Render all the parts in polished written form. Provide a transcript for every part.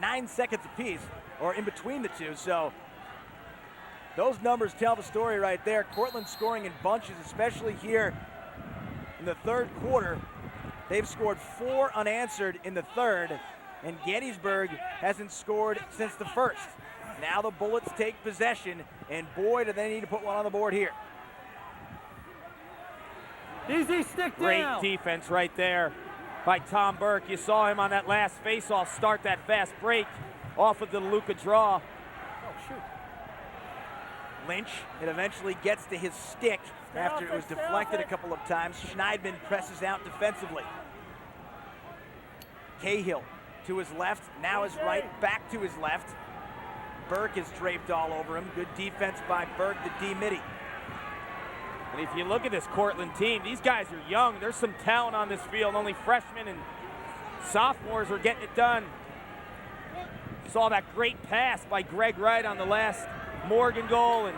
9 seconds apiece, or in between the two. So those numbers tell the story right there. Cortland scoring in bunches, especially here in the third quarter. They've scored 4 unanswered in the third, and Gettysburg hasn't scored since the first. Now the Bullets take possession, and boy, do they need to put one on the board here. Easy stick down. Great defense right there by Tom Burke. You saw him on that last face-off start that fast break off of the DeLuca draw. Oh, shoot. Lynch, it eventually gets to his stick after it was deflected a couple of times. Schneidman presses out defensively. Cahill to his left, now his right, back to his left. Burke is draped all over him. Good defense by Burke, the D-midi. And if you look at this Cortland team, these guys are young. There's some talent on this field. Only freshmen and sophomores are getting it done. Saw that great pass by Greg Wright on the last Morgan goal, and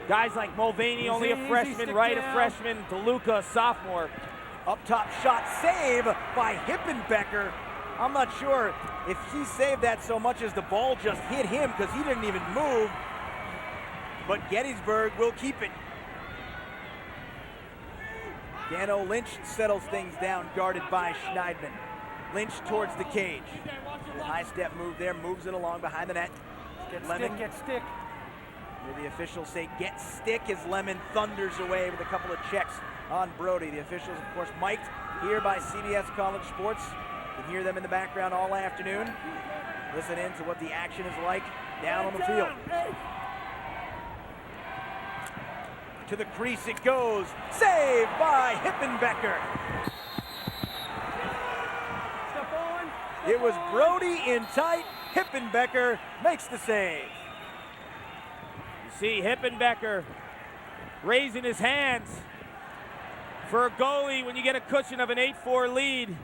guys like Mulvaney, only a freshman, Wright a freshman, DeLuca a sophomore. Up top shot, save by Hippenbecker. I'm not sure if he saved that so much as the ball just hit him because he didn't even move. But Gettysburg will keep it. Dano Lynch settles things down, guarded by Schneidman. Lynch towards the cage. A high step move there, moves it along behind the net. Get stick. The officials say get stick as Lemon thunders away with a couple of checks on Brody. The officials, of course, mic'd here by CBS College Sports. You can hear them in the background all afternoon. Listen in to what the action is like down on the field. To the crease it goes. Saved by Hippenbecker. It was Brody in tight. Hippenbecker makes the save. You see Hippenbecker raising his hands for a goalie when you get a cushion of an 8-4 lead.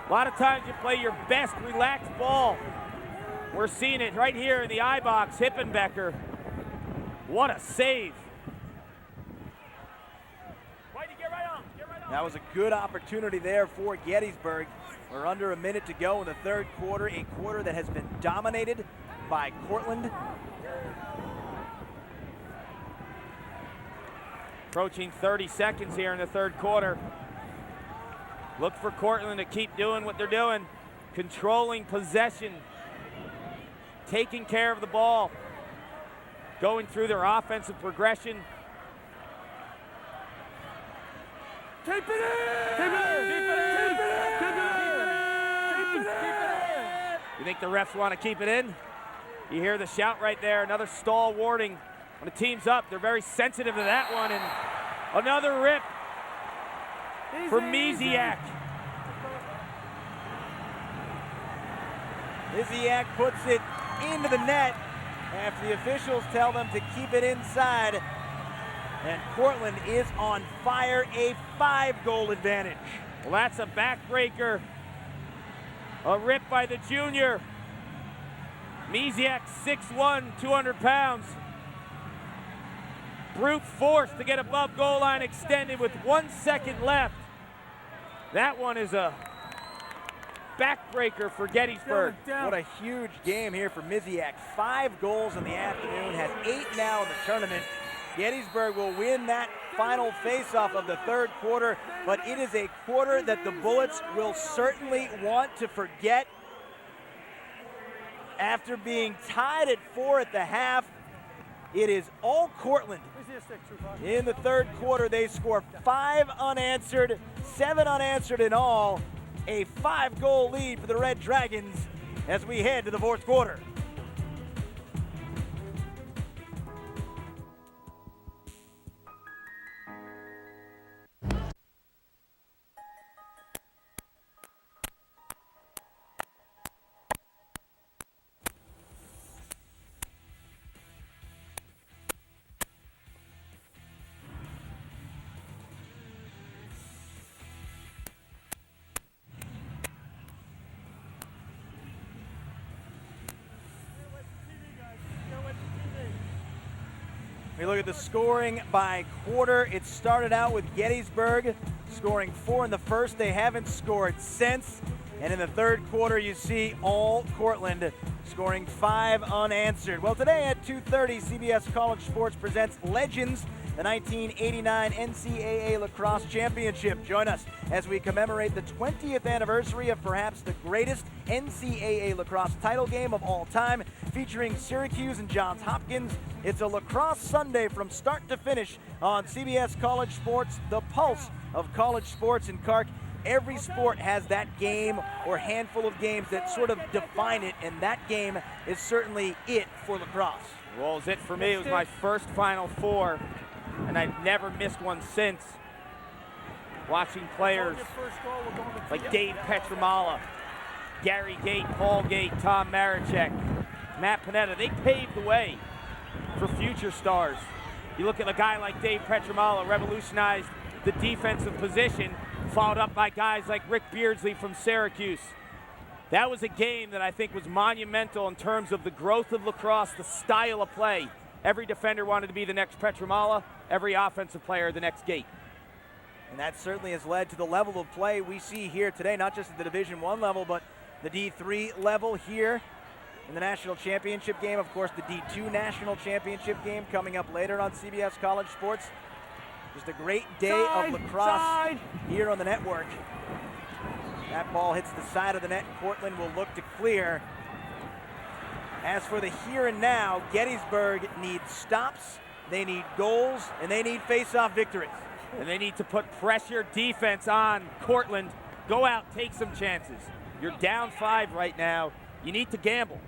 A lot of times you play your best relaxed ball. We're seeing it right here in the eye box. Hippenbecker. What a save. That was a good opportunity there for Gettysburg. We're under a minute to go in the third quarter, a quarter that has been dominated by Cortland. Approaching 30 seconds here in the third quarter. Look for Cortland to keep doing what they're doing. Controlling possession. Taking care of the ball. Going through their offensive progression. Keep it in! Keep it in! Keep it in! Keep it in! Keep it in! You think the refs want to keep it in? You hear the shout right there. Another stall warning. When the team's up, they're very sensitive to that one. And another rip for Misiak. Misiak puts it into the net after the officials tell them to keep it inside. And Cortland is on fire, a 5-goal advantage. Well, that's a backbreaker. A rip by the junior. Misiak, 6'1", 200 pounds. Brute force to get above goal line extended with 1 second left. That one is a backbreaker for Gettysburg. What a huge game here for Misiak. 5 goals in the afternoon, has 8 now in the tournament. Gettysburg will win that final face-off of the third quarter, but it is a quarter that the Bullets will certainly want to forget. After being tied at 4 at the half, it is all Cortland. In the third quarter, they score 5 unanswered, 7 unanswered in all. A 5-goal lead for the Red Dragons as we head to the fourth quarter. We look at the scoring by quarter. It started out with Gettysburg scoring 4 in the first. They haven't scored since. And in the third quarter, you see all Cortland scoring 5 unanswered. Well, today at 2:30, CBS College Sports presents Legends, the 1989 NCAA Lacrosse Championship. Join us as we commemorate the 20th anniversary of perhaps the greatest NCAA lacrosse title game of all time, featuring Syracuse and Johns Hopkins. It's a lacrosse Sunday from start to finish on CBS College Sports, the pulse of college sports in Kark. Every sport has that game or handful of games that sort of define it, and that game is certainly it for lacrosse. Well, it was it for me. It was my first Final Four, and I've never missed one since. Watching players like Dave Petramala, Gary Gate, Paul Gate, Tom Maricek, Matt Panetta, they paved the way for future stars. You look at a guy like Dave Petramala, revolutionized the defensive position, followed up by guys like Rick Beardsley from Syracuse. That was a game that I think was monumental in terms of the growth of lacrosse, the style of play. Every defender wanted to be the next Petramala, every offensive player the next Gate. And that certainly has led to the level of play we see here today, not just at the Division I level, but the D3 level here in the national championship game. Of course, the D2 national championship game coming up later on CBS College Sports. Just a great day of lacrosse here on the network. That ball hits the side of the net. Cortland will look to clear. As for the here and now, Gettysburg needs stops, they need goals, and they need face-off victories. And they need to put pressure defense on Cortland. Go out, take some chances. You're down 5 right now. You need to gamble.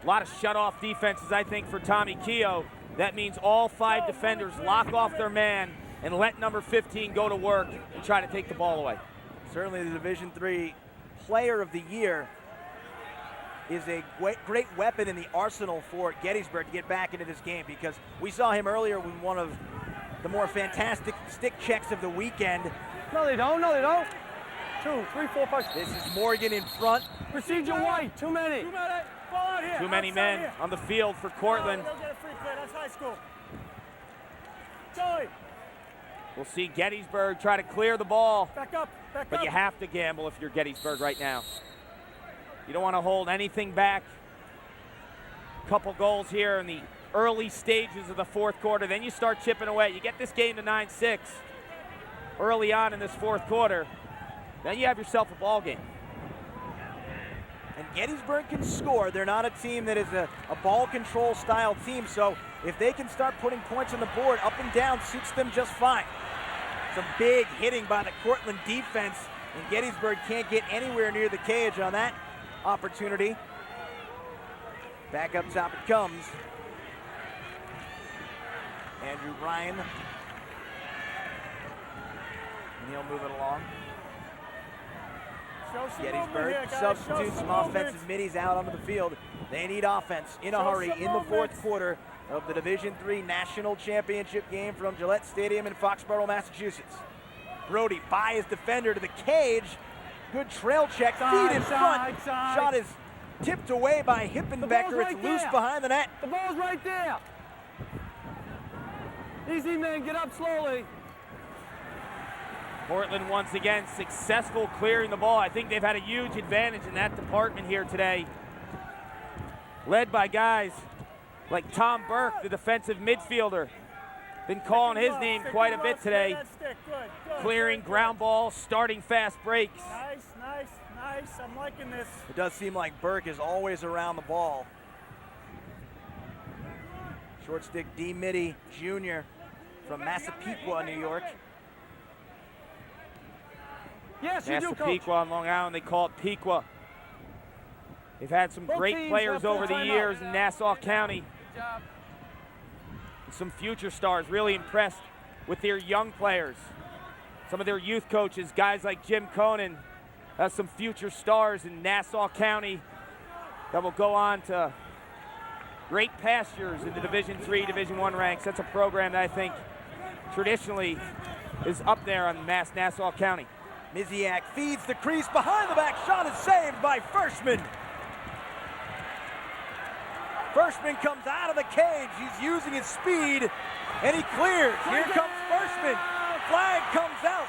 A lot of shut-off defenses, I think, for Tommy Keogh. That means all 5 defenders lock off their man and let number 15 go to work and try to take the ball away. Certainly the Division III Player of the Year is a great weapon in the arsenal for Gettysburg to get back into this game, because we saw him earlier with one of the more fantastic stick checks of the weekend. No, they don't. No, they don't. 2, 3, 4, 5. This is Morgan in front. Procedure white. Too many. Too many men on the field for Cortland. That's high school. Joey. We'll see Gettysburg try to clear the ball. Back up. But you have to gamble if you're Gettysburg right now. You don't want to hold anything back. Couple goals here in the early stages of the fourth quarter. Then you start chipping away. You get this game to 9-6 early on in this fourth quarter. Then you have yourself a ball game. And Gettysburg can score. They're not a team that is a ball control style team, so if they can start putting points on the board, up and down suits them just fine. Some big hitting by the Cortland defense, and Gettysburg can't get anywhere near the cage on that opportunity. Back up top it comes. Andrew Ryan. And he'll move it along. Gettysburg substitutes some offensive middies out onto the field. They need offense in a hurry in the fourth quarter of the Division III National Championship game from Gillette Stadium in Foxborough, Massachusetts. Brody by his defender to the cage. Good trail check, feet in front. Shot is tipped away by Hippenbecker. It's loose behind the net. The ball's right there. Easy, man, get up slowly. Cortland once again successful clearing the ball. I think they've had a huge advantage in that department here today. Led by guys like Tom Burke, the defensive midfielder. Been calling his name quite a bit today. Clearing ground balls, starting fast breaks. Nice. I'm liking this. It does seem like Burke is always around the ball. Short stick D. Mitty Jr. from Massapequa, New York. Yes, you do, Coach. Massapequa on Long Island, they call it Pequa. They've had some great players over the years in Nassau County. Good job. Some future stars, really impressed with their young players. Some of their youth coaches, guys like Jim Conan, has some future stars in Nassau County that will go on to great pastures in the Division III, Division I ranks. That's a program that I think traditionally is up there on Mass Nassau County. Miziak feeds the crease, behind the back shot is saved by Firstman. Firstman comes out of the cage, he's using his speed, and he clears. Here comes Firstman, flag comes out.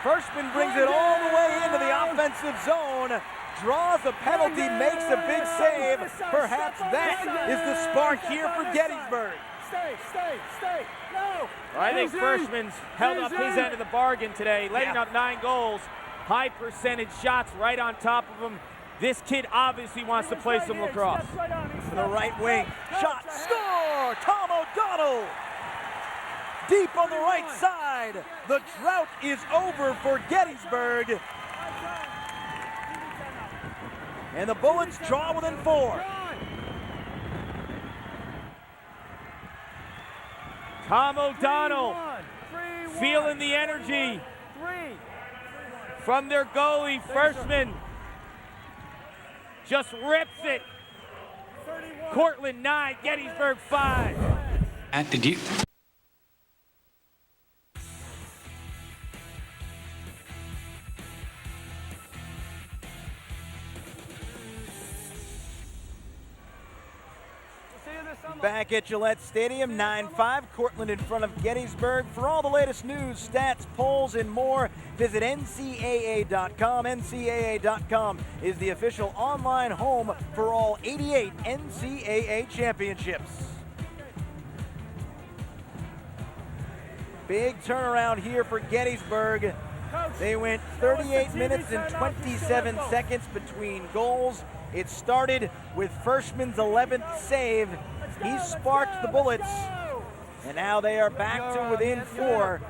Freshman brings it all the way into the offensive zone, draws a penalty, makes a big save. Perhaps that is the spark here for Gettysburg. Stay. No. I think Freshman's held up his end of the bargain today, letting up 9 goals, high percentage shots right on top of him. This kid obviously wants to play some lacrosse. To the right wing, shot, score! Tom O'Donnell! Deep on the right side. The drought is over for Gettysburg. And the Bullets draw within 4. Tom O'Donnell feeling the energy from their goalie. Freshman just rips it. Cortland 9, Gettysburg 5. Did you? Back at Gillette Stadium, 9-5, Cortland in front of Gettysburg. For all the latest news, stats, polls, and more, visit NCAA.com. NCAA.com is the official online home for all 88 NCAA championships. Big turnaround here for Gettysburg. They went 38 minutes and 27 seconds between goals. It started with Freshman's 11th save. He sparked the Bullets, and now they are back to within 4.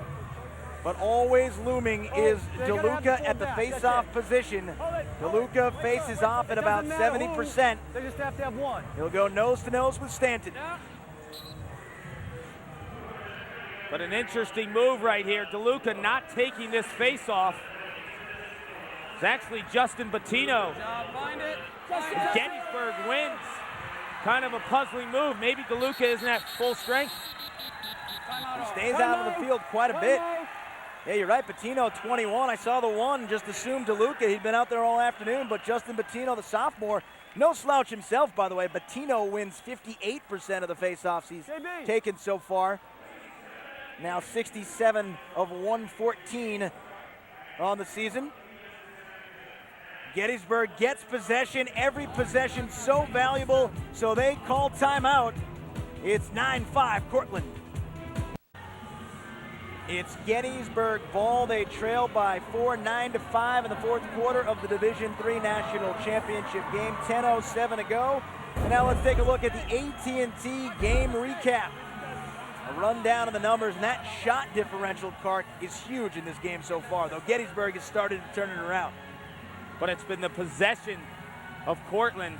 But always looming is DeLuca at the face-off position. DeLuca faces off at about 70%. They just have to have one. He'll go nose-to-nose with Stanton. But an interesting move right here. DeLuca not taking this face-off. It's actually Justin Bettino. Gettysburg wins. Kind of a puzzling move. Maybe DeLuca isn't at full strength. He stays out of the field quite a bit. Yeah, you're right. Bettino, 21. I saw the one, just assumed DeLuca. He'd been out there all afternoon, but Justin Bettino, the sophomore, no slouch himself, by the way. Bettino wins 58% of the faceoffs he's taken so far. Now 67 of 114 on the season. Gettysburg gets possession. Every possession so valuable, so they call timeout. It's 9-5 Cortland. It's Gettysburg ball. They trail by 4, 9-5 in the fourth quarter of the Division III National Championship game. 10:07 to go. And now let's take a look at the AT&T game recap. A rundown of the numbers, and that shot differential card is huge in this game so far, though Gettysburg has started to turn it around. But it's been the possession of Cortland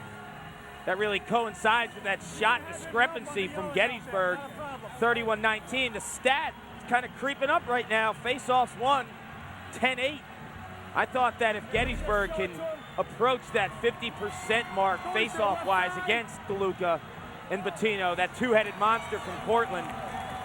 that really coincides with that shot discrepancy from Gettysburg, 31-19. The stat is kind of creeping up right now. Face-offs won, 10-8. I thought that if Gettysburg can approach that 50% mark face-off-wise against DeLuca and Bettino, that two-headed monster from Cortland,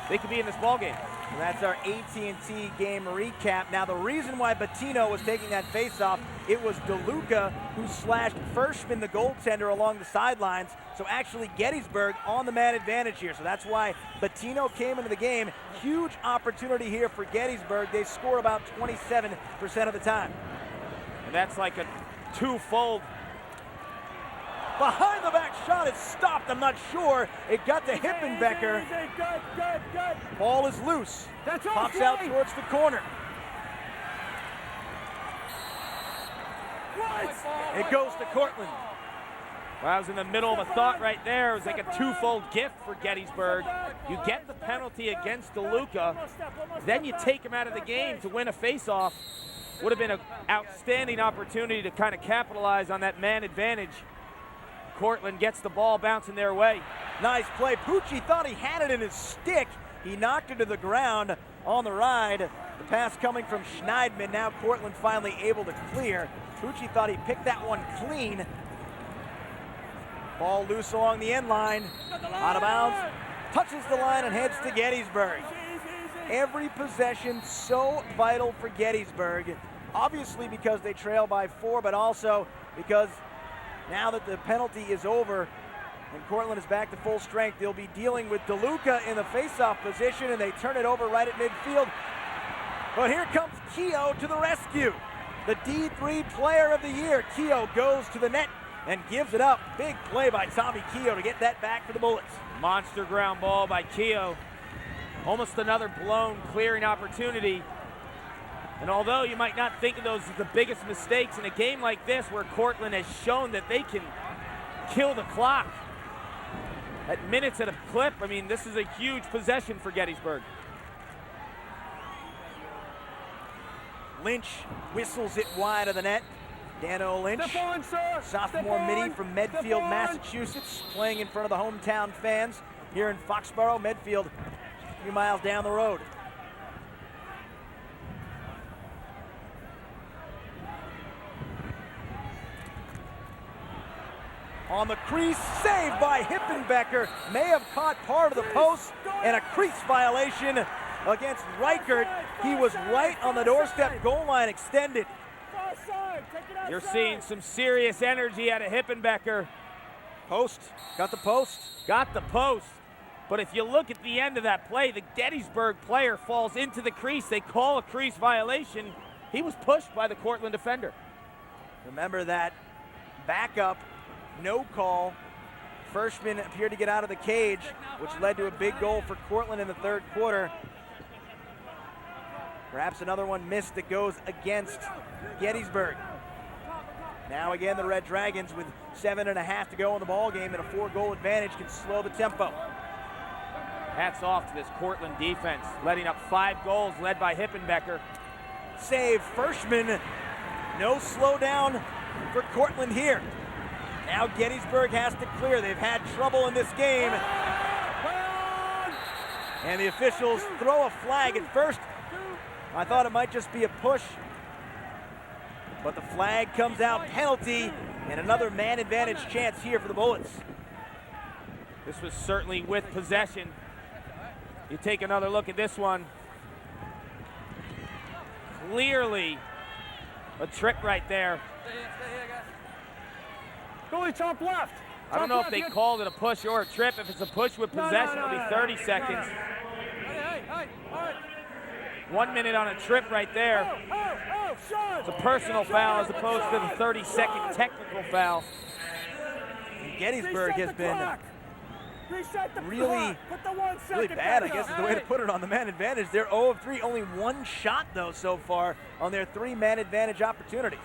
they could be in this ballgame. And that's our AT&T game recap. Now, the reason why Bettino was taking that face-off, it was DeLuca who slashed Freshman, the goaltender, along the sidelines. So actually Gettysburg on the man advantage here. So that's why Bettino came into the game. Huge opportunity here for Gettysburg. They score about 27% of the time. And that's like a twofold. Behind the back shot, it's stopped. I'm not sure. It got to Hippenbecker. Good. Ball is loose. That's pops out towards the corner. It goes to Cortland. Well, I was in the middle of a thought right there. It was like a twofold gift for Gettysburg. You get the penalty against DeLuca, then you take him out of the game to win a faceoff. Would have been an outstanding opportunity to kind of capitalize on that man advantage. Cortland gets the ball bouncing their way. Nice play. Pucci thought he had it in his stick. He knocked it to the ground on the ride. The pass coming from Schneidman. Now Cortland finally able to clear. Pucci thought he picked that one clean. Ball loose along the end line. Out of bounds. Touches the line and heads to Gettysburg. Every possession so vital for Gettysburg. Obviously because they trail by 4, but also because now that the penalty is over and Cortland is back to full strength, they'll be dealing with DeLuca in the faceoff position, and they turn it over right at midfield. But here comes Keogh to the rescue. The D3 Player of the Year. Keogh goes to the net and gives it up. Big play by Tommy Keogh to get that back for the Bullets. Monster ground ball by Keogh. Almost another blown clearing opportunity. And although you might not think of those as the biggest mistakes in a game like this, where Cortland has shown that they can kill the clock at minutes at a clip, I mean, this is a huge possession for Gettysburg. Lynch whistles it wide of the net. Dano Lynch, sophomore midi from Medfield, Massachusetts, playing in front of the hometown fans here in Foxborough. Medfield, a few miles down the road. On the crease, saved by Hippenbecker. May have caught part of the post, and a crease violation against Reichert. He was right on the doorstep, goal line extended. You're seeing some serious energy out of Hippenbecker. Post, got the post. Got the post. But if you look at the end of that play, the Gettysburg player falls into the crease. They call a crease violation. He was pushed by the Cortland defender. Remember that backup, no call. Freshman appeared to get out of the cage, which led to a big goal for Cortland in the third quarter. Perhaps another one missed that goes against Gettysburg. Now again, the Red Dragons, with 7.5 to go in the ball game and a 4-goal advantage, can slow the tempo. Hats off to this Cortland defense, letting up 5 goals, led by Hippenbecker. Save Freshman. No slowdown for Cortland here. Now Gettysburg has to clear. They've had trouble in this game. And the officials throw a flag. At first, I thought it might just be a push. But the flag comes out, penalty, and another man advantage chance here for the Bullets. This was certainly with possession. You take another look at this one. Clearly a trick right there. Goalie chomp left. I don't know if they called it a push or a trip. If it's a push with possession, it'll be 30 seconds. Hey, 1 minute on a trip right there. It's a personal foul as opposed to the 30-second technical foul. Gettysburg has been really bad, I guess is the way to put it, on the man advantage. They're 0 of 3, only 1 shot though so far on their 3 man advantage opportunities.